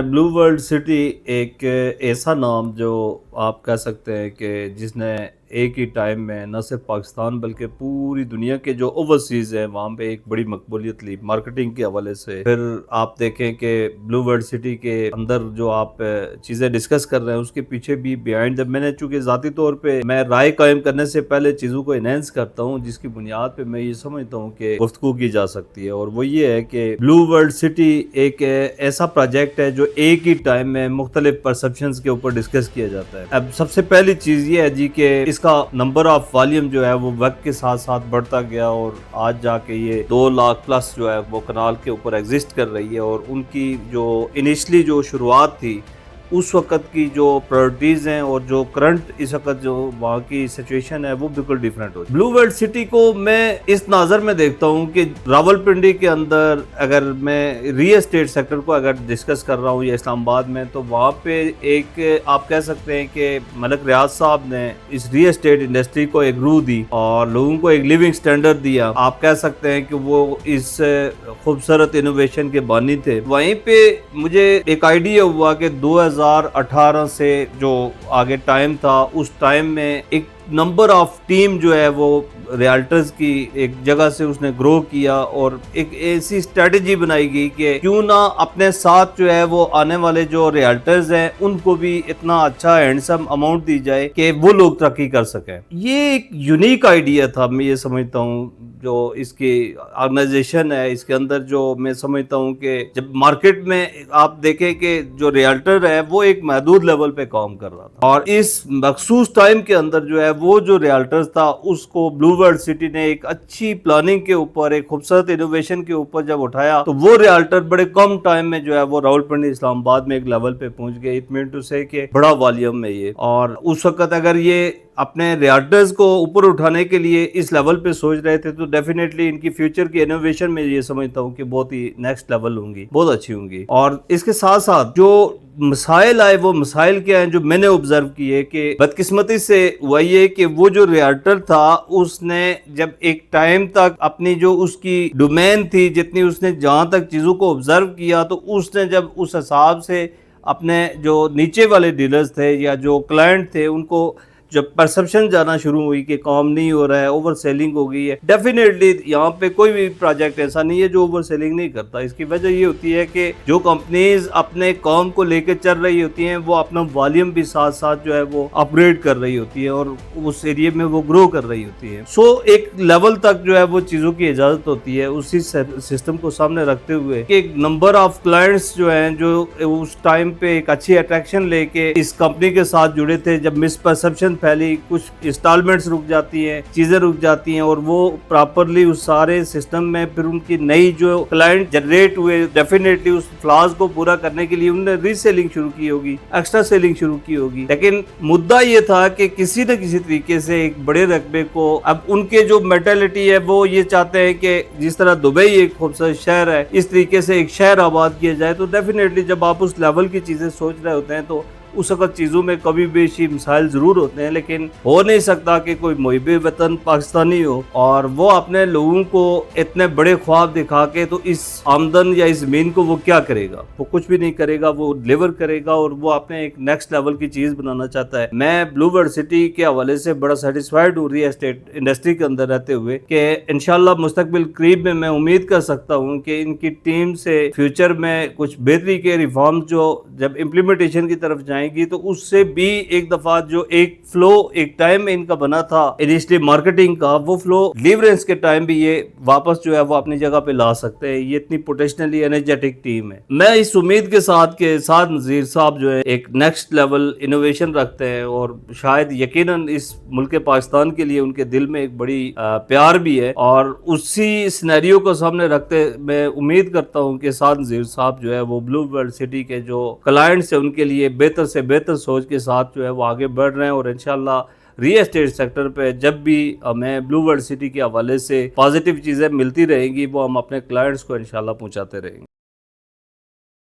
Blue world city एक ऐसा नाम जो आप कह सकते हैं कि जिसने एक ही टाइम में न सिर्फ पाकिस्तान बल्कि पूरी दुनिया के जो ओवरसीज़ हैं वहाँ पे एक बड़ी मकबूलियत ली मार्केटिंग के हवाले से। फिर आप देखें कि ब्लू वर्ल्ड सिटी के अंदर जो आप चीज़ें डिस्कस कर रहे हैं उसके पीछे भी बिहाइंड द मैंने चूँकि ज़ाती तौर पे मैं राय कायम करने से पहले चीज़ों को इनहेंस करता हूँ जिसकी बुनियाद पे मैं ये समझता हूँ कि गुफ्तगू की जा सकती है, और वो ये है कि ब्लू वर्ल्ड सिटी एक ऐसा प्रोजेक्ट है जो एक ही टाइम में मुख्तलिफ परसेप्शंस के ऊपर डिस्कस किया जाता है। अब सबसे पहली चीज़ ये है जी कि इसका नंबर ऑफ वॉल्यूम जो है वो वक्त के साथ साथ बढ़ता गया और आज जाके ये 2 लाख प्लस जो है वो कनाल के ऊपर एग्जिस्ट कर रही है। और उनकी जो इनिशली जो शुरुआत थी उस वक़्त की जो प्रायोरिटीज़ हैं और जो करंट इस वक्त जो वहाँ की सिचुएशन है वो बिल्कुल डिफरेंट हो। ब्लू वर्ल्ड सिटी को मैं इस नज़र में देखता हूँ कि रावलपिंडी के अंदर अगर मैं रियल एस्टेट सेक्टर को अगर डिस्कस कर रहा हूँ या इस्लामाबाद में, तो वहाँ पे एक आप कह सकते हैं कि मलिक रियाज साहब ने इस रियल एस्टेट इंडस्ट्री को एक रूह दी और लोगों को एक लिविंग स्टैंडर्ड दिया। आप कह सकते हैं कि वो इस खूबसूरत इनोवेशन के बानी थे। वहीं पे मुझे एक आइडिया हुआ कि 2018 से जो आगे टाइम था उस टाइम में एक नंबर ऑफ टीम जो है वो रियल्टर्स की एक जगह से उसने ग्रो किया और एक ऐसी स्ट्रेटजी बनाई गई कि क्यों ना अपने साथ जो है वो आने वाले जो रियल्टर्स हैं उनको भी इतना अच्छा हैंडसम अमाउंट दी जाए कि वो लोग तरक्की कर सकें। ये एक यूनिक आइडिया था, मैं ये समझता हूँ जो इसकी ऑर्गेनाइजेशन है इसके अंदर जो मैं समझता हूँ कि जब मार्केट में आप देखें कि जो रियल्टर है वो एक महदूद लेवल पे काम कर रहा था और इस मखसूस टाइम के अंदर जो है वो जो रियल्टर्स था उसको ब्लू वर्ल्ड सिटी ने एक अच्छी प्लानिंग के ऊपर एक खूबसूरत इनोवेशन के ऊपर जब उठाया तो वो रियल्टर बड़े कम टाइम में जो है वो रावलपिंडी इस्लामाबाद में एक लेवल पे पहुंच गए। इट मीन टू से कि बड़ा वॉल्यूम है ये, और उस वक्त अगर ये अपने रियल्टर्स को ऊपर उठाने के लिए इस लेवल पे सोच रहे थे तो डेफिनेटली इनकी फ्यूचर की इनोवेशन में ये समझता हूँ कि बहुत ही नेक्स्ट लेवल होंगी, बहुत अच्छी होंगी। और इसके साथ साथ जो मसाइल आए वो मसाइल क्या हैं जो मैंने ऑब्जर्व किए कि बदकिस्मती से हुआ ये कि वो जो रियल्टर था उसने जब एक टाइम तक अपनी जो उसकी डोमेन थी जितनी उसने जहां तक चीज़ों को ऑब्जर्व किया तो उसने जब उस हिसाब से अपने जो नीचे वाले डीलर्स थे या जो क्लाइंट थे उनको जब परसेप्शन जाना शुरू हुई कि काम नहीं हो रहा है, ओवर सेलिंग हो गई है। डेफिनेटली यहाँ पे कोई भी प्रोजेक्ट ऐसा नहीं है जो ओवर सेलिंग नहीं करता। इसकी वजह ये होती है कि जो कंपनीज अपने काम को लेकर चल रही होती हैं वो अपना वॉल्यूम भी साथ साथ जो है वो अपग्रेड कर रही होती है और उस एरिया में वो ग्रो कर रही होती है। सो एक लेवल तक जो है वो चीज़ों की इजाज़त होती है उसी सिस्टम को सामने रखते हुए कि एक नंबर ऑफ क्लाइंट्स जो हैं जो उस टाइम पे एक अच्छी अट्रैक्शन लेके इस कंपनी के साथ जुड़े थे। जब मिसपरसेप्शन पहली कुछ इंस्टॉलमेंट्स रुक जाती हैं, चीजें रुक जाती हैं और वो प्रॉपरली उस सारे सिस्टम में फिर उनकी नई जो क्लाइंट जनरेट हुए डेफिनेटली उस फ्लॉज को पूरा करने के लिए उन्होंने रीसेलिंग शुरू की होगी, एक्स्ट्रा सेलिंग शुरू की होगी। लेकिन मुद्दा ये था कि किसी न किसी तरीके से एक बड़े रकबे को अब उनके जो मेंटालिटी है वो ये चाहते हैं कि जिस तरह दुबई एक खूबसूरत शहर है इस तरीके से एक शहर आबाद किया जाए। तो डेफिनेटली जब आप उस लेवल की चीजें सोच रहे होते हैं तो उस वक्त चीज़ों में कभी बेशी मिसाइल ज़रूर होते हैं, लेकिन हो नहीं सकता कि कोई मुहिब वतन पाकिस्तानी हो और वो अपने लोगों को इतने बड़े ख्वाब दिखा के तो इस आमदन या इस ज़मीन को वो क्या करेगा, वो कुछ भी नहीं करेगा, वो डिलीवर करेगा और वो अपने एक नेक्स्ट लेवल की चीज़ बनाना चाहता है। मैं ब्लू वर्ल्ड सिटी के हवाले से बड़ा सेटिस्फाइड हूँ रियल एस्टेट इंडस्ट्री के अंदर रहते हुए कि इंशाल्लाह मुस्तकबिल करीब में मैं उम्मीद कर सकता हूँ कि इनकी टीम से फ्यूचर में कुछ बेहतरी के रिफॉर्म जो जब इम्प्लीमेंटेशन की तरफ जाएंगी तो उससे भी एक दफा जो एक फ्लो एक टाइम में इनका बना था इनिशियली मार्केटिंग का वो फ्लो लीवरेंस के टाइम भी ये वापस जो है वो अपनी जगह पे ला सकते हैं। ये इतनी पोटेंशियली एनर्जेटिक टीम है। मैं इस उम्मीद के साथ नज़ीर साहब जो है एक नेक्स्ट लेवल इनोवेशन रखते हैं और शायद यकीनन इस मुल्क पाकिस्तान के लिए उनके दिल में एक बड़ी प्यार भी है और उसी सिनेरियो को सामने रखते मैं उम्मीद करता हूँ कि साथ नज़ीर साहब जो है वो ब्लू वर्ल्ड सिटी के जो क्लाइंट्स है उनके लिए बेहतर से बेहतर सोच के साथ जो है वो आगे बढ़ रहे हैं और इंशाल्लाह रियल एस्टेट सेक्टर पे जब भी हमें ब्लू वर्ल्ड सिटी के हवाले से पॉजिटिव चीज़ें मिलती रहेंगी वो हम अपने क्लाइंट्स को इंशाल्लाह पहुंचाते रहेंगे।